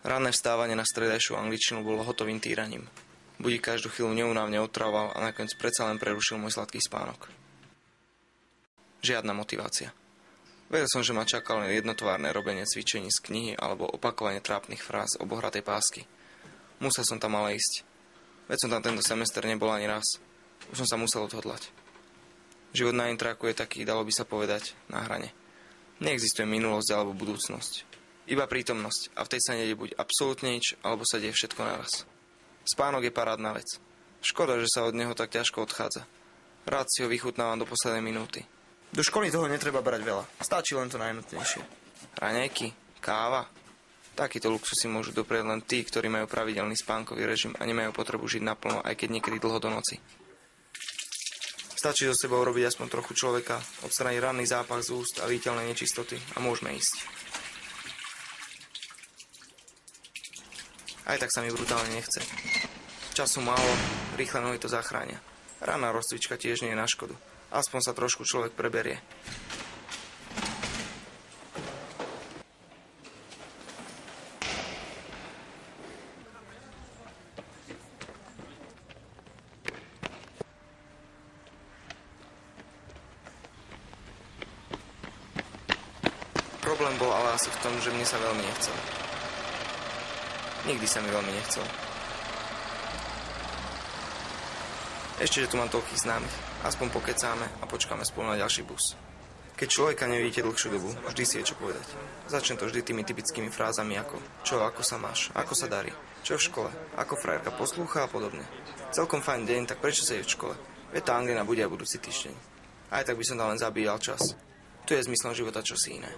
Ranné vstávanie na stredajšiu angličtinu bolo hotovým týraním. Budík každú chvíľu neúnavne otravoval a nakoniec predsa len prerušil môj sladký spánok. Žiadna motivácia. Vedel som, že ma čakalo jednotvárne robenie cvičení z knihy alebo opakovanie trápnych fráz obohratej pásky. Musel som tam ale ísť. Veď som tam tento semester nebol ani raz. Už som sa musel odhodlať. Život na intraku je taký, dalo by sa povedať, na hrane. Neexistuje minulosť alebo budúcnosť. Iba prítomnosť a v tej sa nedie buď absolútne nič, alebo sa deje všetko naraz. Spánok je parádna vec. Škoda, že sa od neho tak ťažko odchádza. Rád si ho vychutnávam do poslednej minúty. Do školy toho netreba brať veľa. Stačí len to najnutnejšie. Raňajky, káva. Takýto luxus si môžu doprieť len tí, ktorí majú pravidelný spánkový režim a nemajú potrebu žiť naplno, aj keď niekedy dlho do noci. Stačí so sebou robiť aspoň trochu človeka, odstrániť ranný zápach z úst a viditeľné nečistoty a môžeme ísť. Aj tak sa mi brutálne nechce. Času málo, rýchle nohy to zachránia. Ranná rozcvička tiež nie je na škodu. Aspoň sa trošku človek preberie. Problém bol ale asi v tom, že mne sa veľmi nechcel. Nikdy sa mi veľmi nechcel. Ešte, že tu mám toľkých známych. Aspoň pokecáme a počkáme spolu na ďalší bus. Keď človeka nevidíte dlhšiu dobu, vždy si je čo povedať. Začne to vždy tými typickými frázami ako čo, ako sa máš, ako sa darí, čo v škole, ako frajerka poslúcha a podobne. Celkom fajn deň, tak prečo sa je v škole? Veď tá anglina bude aj budúci týždeň. Aj tak by som tam len zabíjal čas. Tu je zmyslom života čosi iné.